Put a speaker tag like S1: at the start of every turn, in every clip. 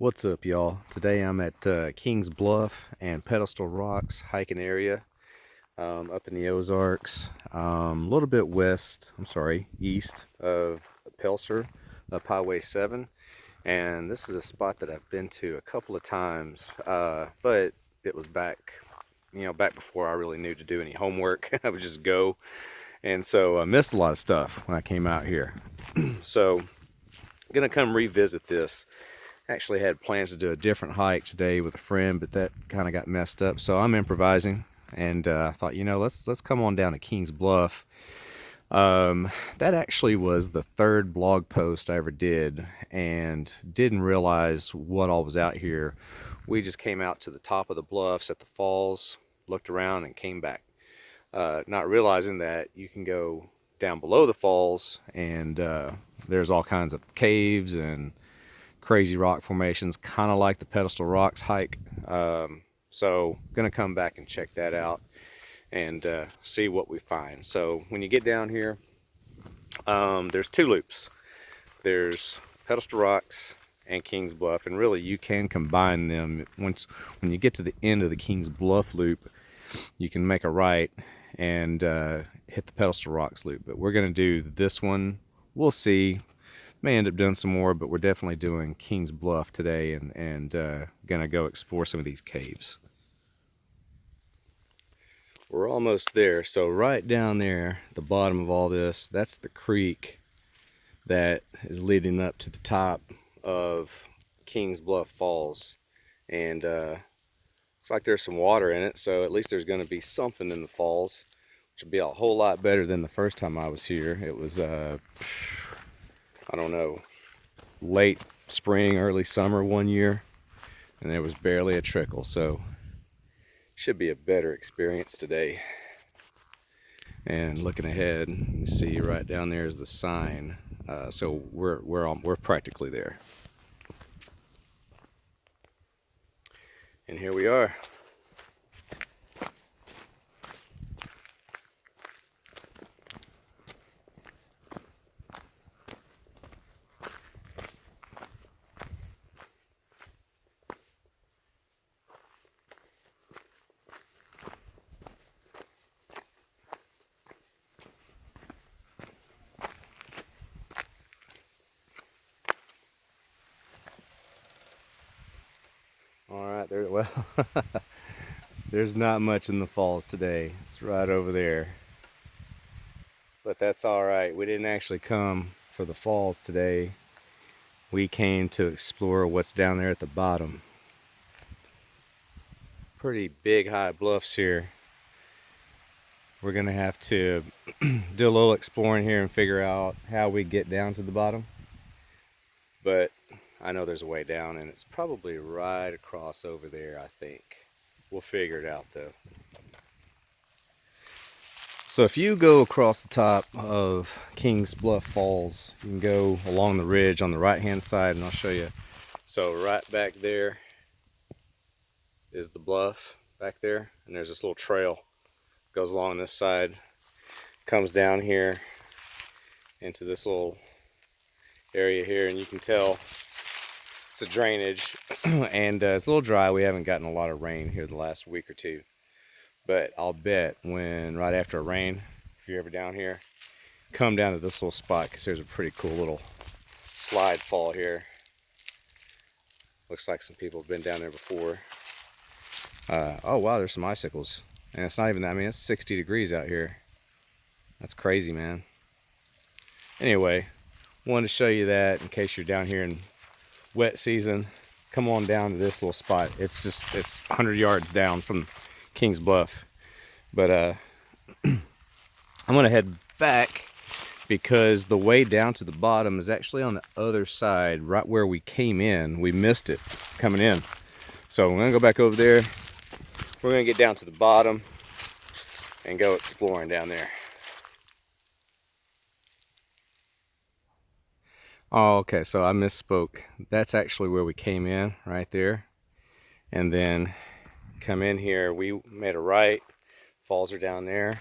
S1: What's up, y'all? Today I'm at Kings Bluff and Pedestal Rocks hiking area up in the Ozarks, a little bit east of Pelser, up Highway 7. And this is a spot that I've been to a couple of times, but it was back before I really knew to do any homework. I would just go, and so I missed a lot of stuff when I came out here. So I'm gonna come revisit this. Actually had plans to do a different hike today with a friend, but that kind of got messed up. So I'm improvising, and I thought, let's come on down to Kings Bluff. That actually was the third blog post I ever did, and didn't realize what all was out here. We just came out to the top of the bluffs at the falls, looked around, and came back, not realizing that you can go down below the falls, and there's all kinds of caves and crazy rock formations, kind of like the Pedestal Rocks hike. So gonna come back and check that out and see what we find. So when you get down here, there's two loops. There's Pedestal Rocks and Kings Bluff, and really you can combine them. When you get to the end of the Kings Bluff loop, you can make a right and hit the Pedestal Rocks loop. But we're gonna do this one. We'll see. May end up doing some more, but we're definitely doing Kings Bluff today, and gonna go explore some of these caves. We're almost there. So right down there at the bottom of all this, that's the creek that is leading up to the top of Kings Bluff Falls, and looks like there's some water in it, so at least there's going to be something in the falls, which would be a whole lot better than the first time I was here. It was I don't know, late spring, early summer one year, and there was barely a trickle, so should be a better experience today. And looking ahead, you see right down there is the sign, so we're practically there. And here we are. All right, well, there's not much in the falls today. It's right over there. But that's all right. We didn't actually come for the falls today. We came to explore what's down there at the bottom. Pretty big high bluffs here. We're gonna have to do a little exploring here and figure out how we get down to the bottom. But I know there's a way down, and it's probably right across over there, I think. We'll figure it out though. So if you go across the top of Kings Bluff Falls, you can go along the ridge on the right hand side, and I'll show you. So right back there is the bluff back there, and there's this little trail goes along this side, comes down here into this little area here, and you can tell it's a drainage and it's a little dry. We haven't gotten a lot of rain here the last week or two, but I'll bet when right after a rain, if you're ever down here, come down to this little spot, because there's a pretty cool little slide fall here. Looks like some people have been down there before. Oh wow, there's some icicles, and it's not even that. I mean, it's 60 degrees out here. That's crazy, man. Anyway, wanted to show you that in case you're down here in wet season. Come on down to this little spot. It's 100 yards down from Kings Bluff. But I'm gonna head back, because the way down to the bottom is actually on the other side, right where we came in. We missed it coming in, so I'm gonna go back over there. We're gonna get down to the bottom and go exploring down there. Oh, okay, so I misspoke. That's actually where we came in, right there. And then come in here, we made a right, falls are down there,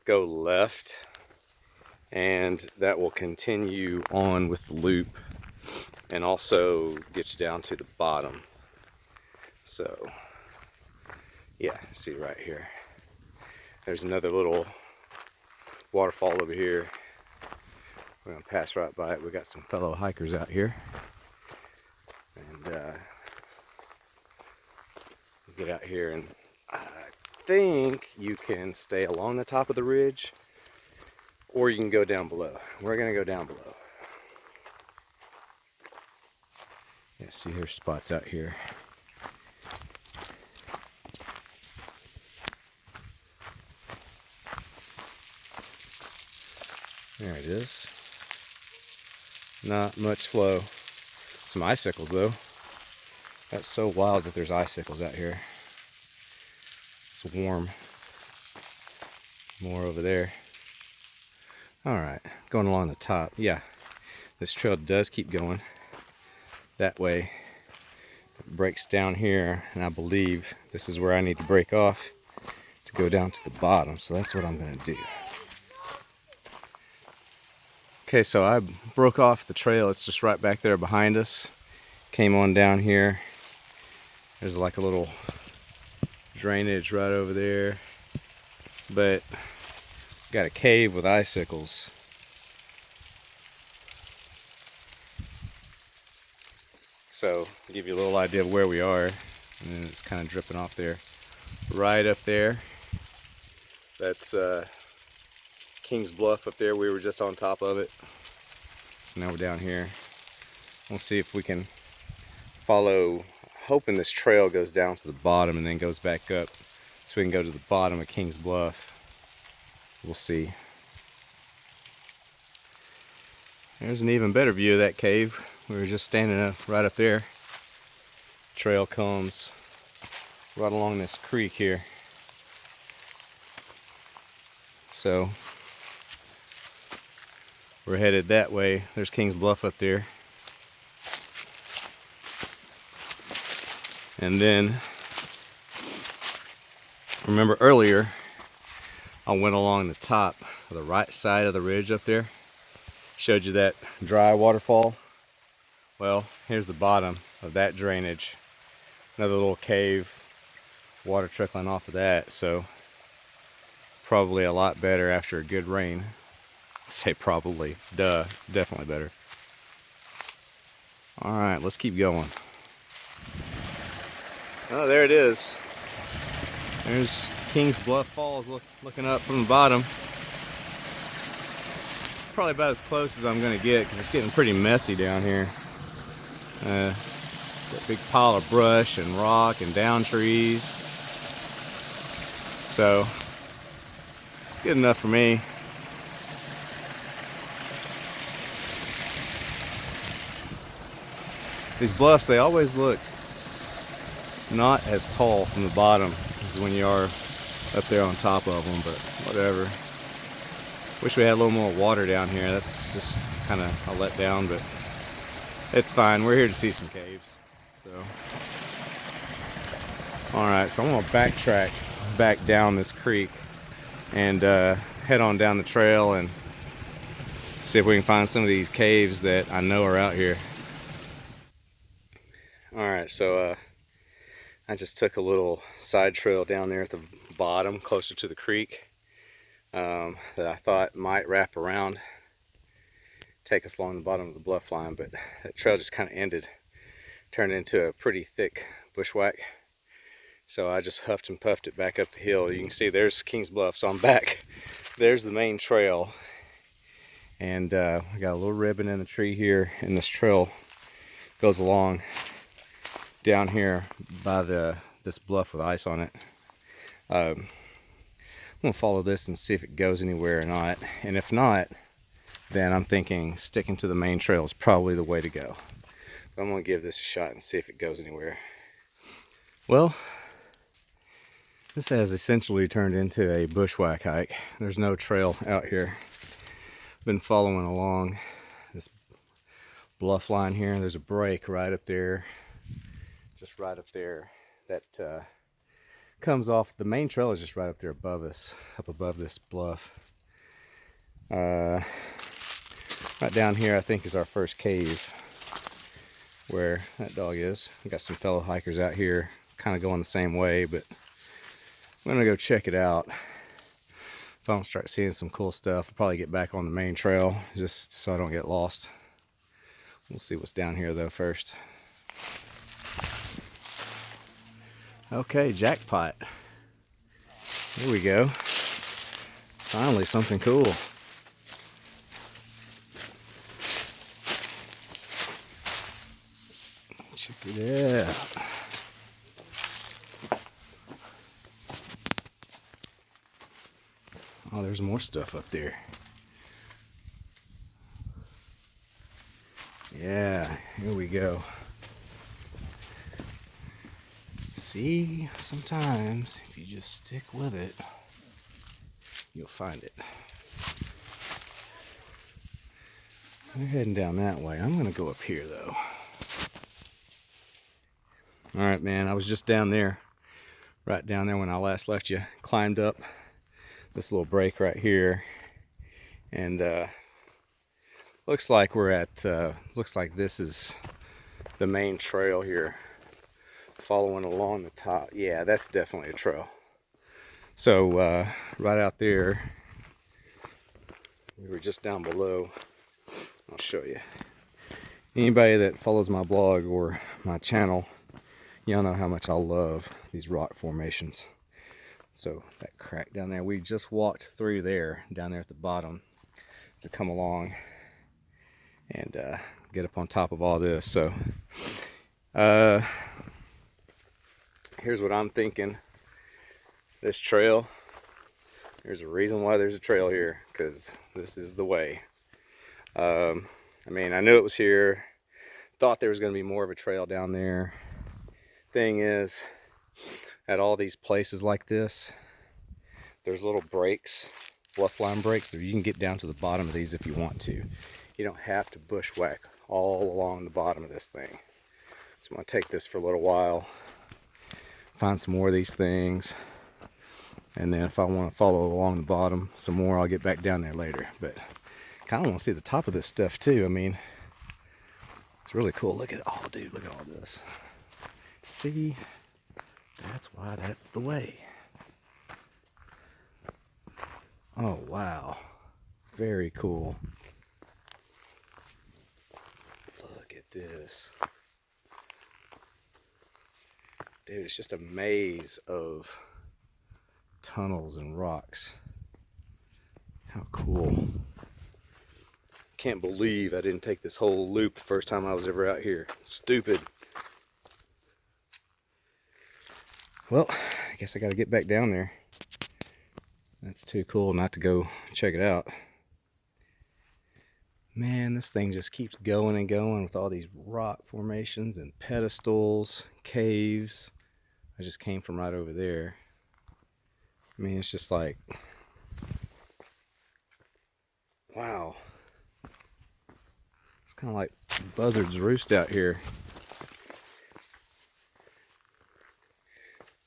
S1: go left, and that will continue on with the loop and also get you down to the bottom. So yeah, see right here, there's another little waterfall over here. We're gonna pass right by it. We got some fellow hikers out here, and get out here, and I think you can stay along the top of the ridge, or you can go down below. We're gonna go down below. Yeah, see, here's spots out here. There it is. Not much flow. Some icicles though. That's so wild that there's icicles out here. It's warm. More over there. Alright, going along the top. Yeah, this trail does keep going. That way it breaks down here, and I believe this is where I need to break off to go down to the bottom. So that's what I'm going to do. Okay, so I broke off the trail. It's just right back there behind us. Came on down here. There's like a little drainage right over there, but got a cave with icicles. So to give you a little idea of where we are, and then it's kind of dripping off there. Right up there, that's King's Bluff up there. We were just on top of it. So now we're down here. We'll see if we can follow, hoping this trail goes down to the bottom and then goes back up so we can go to the bottom of King's Bluff. We'll see. There's an even better view of that cave. We were just standing up right up there. Trail comes right along this creek here. So we're headed that way. There's King's Bluff up there. And then, remember earlier, I went along the top of the right side of the ridge up there. Showed you that dry waterfall. Well, here's the bottom of that drainage. Another little cave, water trickling off of that. So probably a lot better after a good rain. I say probably, duh, it's definitely better. All right, let's keep going. Oh, there it is. There's King's Bluff Falls looking up from the bottom. Probably about as close as I'm gonna get because it's getting pretty messy down here. Got a big pile of brush and rock and down trees. So, good enough for me. These bluffs, they always look not as tall from the bottom as when you are up there on top of them, but whatever. Wish we had a little more water down here. That's just kind of a letdown, but it's fine. We're here to see some caves. So, all right, so I'm gonna backtrack back down this creek and head on down the trail and see if we can find some of these caves that I know are out here. All right, so I just took a little side trail down there at the bottom, closer to the creek, that I thought might wrap around, take us along the bottom of the bluff line, but that trail just kind of ended, turned into a pretty thick bushwhack. So I just huffed and puffed it back up the hill. You can see there's King's Bluff, so I'm back. There's the main trail, and we got a little ribbon in the tree here, and this trail goes along down here by this bluff with ice on it. I'm gonna follow this and see if it goes anywhere or not, and if not, then I'm thinking sticking to the main trail is probably the way to go. But I'm gonna give this a shot and see if it goes anywhere. Well, this has essentially turned into a bushwhack hike. There's no trail out here. Been following along this bluff line here. There's a break right up there, just right up there, that comes off. The main trail is just right up there above us, up above this bluff. Right down here I think is our first cave. where that dog is. We got some fellow hikers out here kind of going the same way, but I'm gonna go check it out. If I don't start seeing some cool stuff, I'll probably get back on the main trail just so I don't get lost. We'll see what's down here though first. Okay, jackpot. Here we go. Finally something cool. Check it out. Oh, there's more stuff up there. Yeah, here we go. See, sometimes if you just stick with it, you'll find it. We're heading down that way. I'm gonna go up here though. All right, man, I was just down there, right down there when I last left you. Climbed up this little break right here, and looks like we're at, looks like this is the main trail here, following along the top. Yeah, that's definitely a trail. So right out there, we were just down below. I'll show you. Anybody that follows my blog or my channel, y'all know how much I love these rock formations. So that crack down there, we just walked through there, down there at the bottom, to come along and get up on top of all this. So here's what I'm thinking. This trail, there's a reason why there's a trail here, because this is the way. I mean, I knew it was here, thought there was going to be more of a trail down there. Thing is, at all these places like this, there's little breaks, bluff line breaks, that you can get down to the bottom of these if you want to. You don't have to bushwhack all along the bottom of this thing. So I'm going to take this for a little while, find some more of these things, and then if I want to follow along the bottom some more, I'll get back down there later. But kind of want to see the top of this stuff too. I mean, it's really cool. Look at, oh dude, look at all this. See, that's why that's the way. Oh wow, very cool. Look at this, dude. It's just a maze of tunnels and rocks. How cool. Can't believe I didn't take this whole loop the first time I was ever out here. Stupid. Well, I guess I gotta get back down there. That's too cool not to go check it out. Man, this thing just keeps going and going with all these rock formations and pedestals, caves. I just came from right over there. I mean, it's just like, wow. It's kind of like buzzard's roost out here.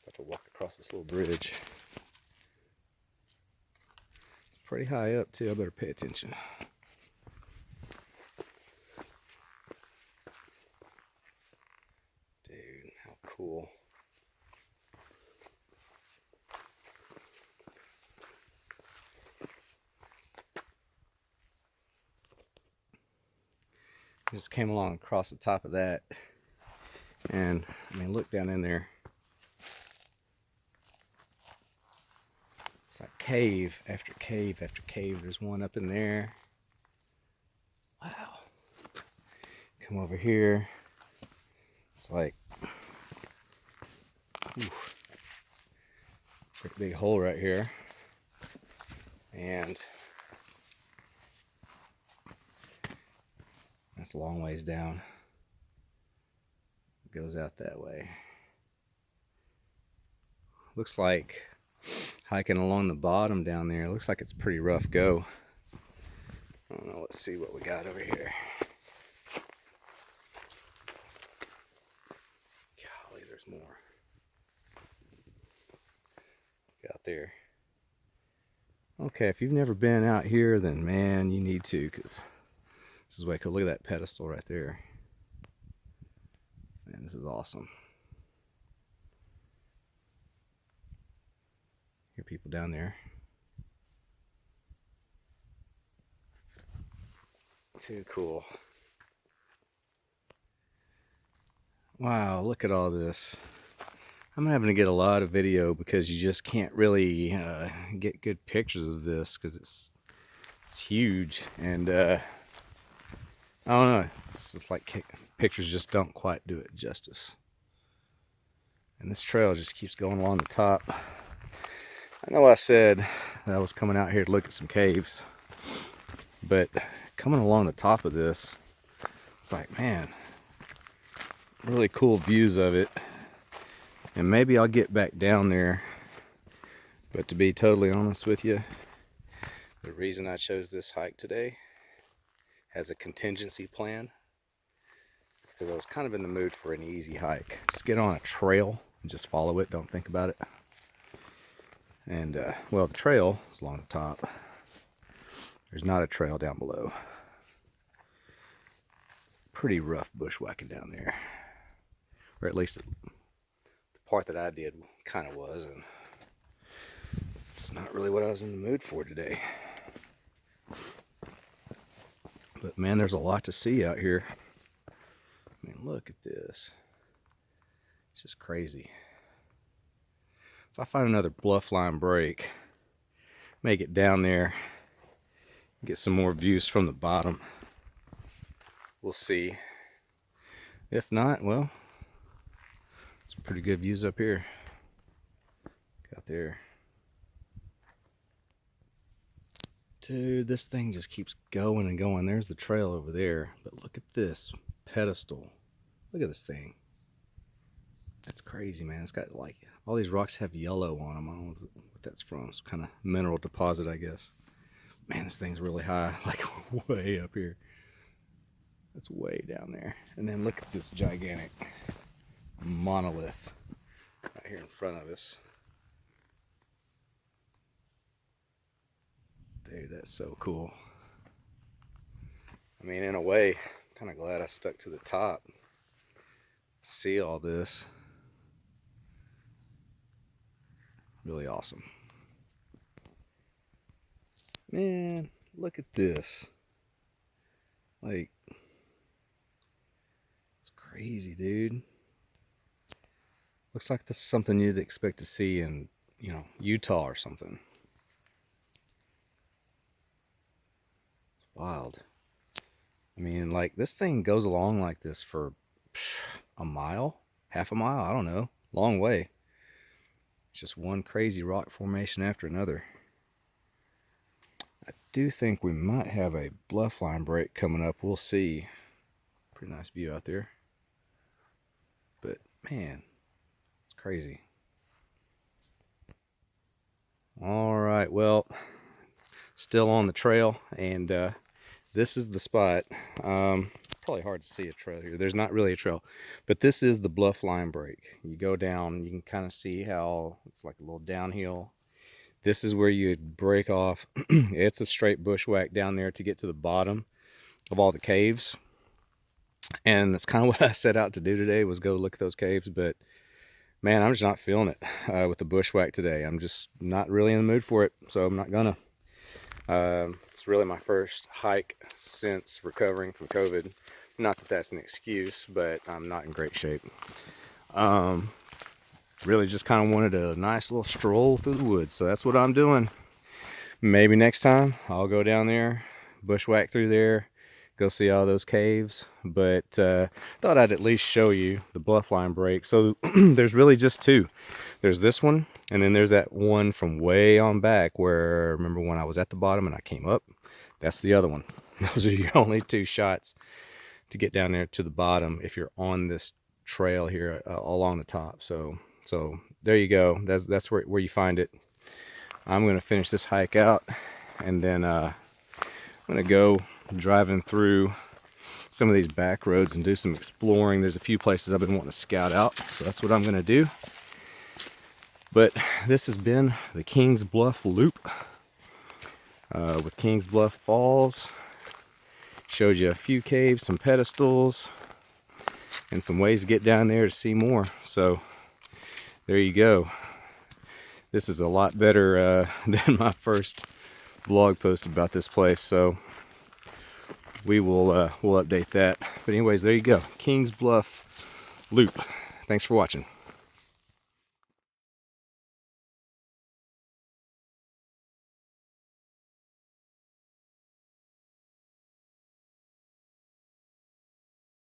S1: About to walk across this little bridge. It's pretty high up too, I better pay attention. Dude, how cool. Just came along across the top of that, and I mean, look down in there. It's like cave after cave after cave. There's one up in there. Wow. Come over here. It's like, oof, pretty big hole right here, and that's a long ways down. It goes out that way. Looks like hiking along the bottom down there. Looks like it's a pretty rough go. I don't know. Let's see what we got over here. Golly, there's more. Look out there. Okay, if you've never been out here, then man, you need to, because this is way cool. Look at that pedestal right there. Man, this is awesome. Hear people down there. Too cool. Wow, look at all this. I'm having to get a lot of video because you just can't really get good pictures of this because it's huge, and I don't know, it's just like pictures just don't quite do it justice. And this trail just keeps going along the top. I know I said that I was coming out here to look at some caves, but coming along the top of this, it's like, man, really cool views of it. And maybe I'll get back down there, but to be totally honest with you, the reason I chose this hike today as a contingency plan is because I was kind of in the mood for an easy hike. Just get on a trail and just follow it, don't think about it. And well, the trail is along the top. There's not a trail down below. Pretty rough bushwhacking down there, or at least the part that I did kind of was, and it's not really what I was in the mood for today. But man, there's a lot to see out here. I mean, look at this. It's just crazy. If I find another bluff line break, make it down there, get some more views from the bottom, we'll see. If not, well, some pretty good views up here. Out there. Dude, this thing just keeps going and going. There's the trail over there, but look at this pedestal. Look at this thing. That's crazy, man. It's got like, all these rocks have yellow on them. I don't know what that's from. It's kind of mineral deposit, I guess. Man, this thing's really high, like way up here. That's way down there. And then look at this gigantic monolith right here in front of us. Dude, that's so cool. I mean, in a way, I'm kind of glad I stuck to the top. See all this. Really awesome. Man, look at this. Like, it's crazy, dude. Looks like this is something you'd expect to see in, you know, Utah or something. Wild. I mean, like, this thing goes along like this for a mile, half a mile, I don't know, long way. It's just one crazy rock formation after another. I do think we might have a bluff line break coming up. We'll see. Pretty nice view out there. But man, it's crazy. All right, well, still on the trail, and this is the spot. Probably hard to see a trail here. There's not really a trail, but this is the bluff line break. You go down, you can kind of see how it's like a little downhill. This is where you break off. It's a straight bushwhack down there to get to the bottom of all the caves. And that's kind of what I set out to do today, was go look at those caves. But man, I'm just not feeling it with the bushwhack today. I'm just not really in the mood for it, so I'm not gonna. It's really my first hike since recovering from COVID. Not that that's an excuse, but I'm not in great shape. Really just kind of wanted a nice little stroll through the woods, so that's what I'm doing. Maybe next time I'll go down there, bushwhack through there, go see all those caves. But thought I'd at least show you the bluff line break. So there's really just two. There's this one, and then there's that one from way on back where, remember when I was at the bottom and I came up? That's the other one. Those are your only two shots to get down there to the bottom if you're on this trail here along the top. So there you go. That's where you find it. I'm gonna finish this hike out, and then I'm gonna go driving through some of these back roads and do some exploring. There's a few places I've been wanting to scout out, so that's what I'm gonna do. But this has been the Kings Bluff loop with Kings Bluff Falls. Showed you a few caves, some pedestals, and some ways to get down there to see more. So there you go. This is a lot better than my first blog post about this place, so we'll update that. But anyways, there you go, Kings Bluff Loop. Thanks for watching.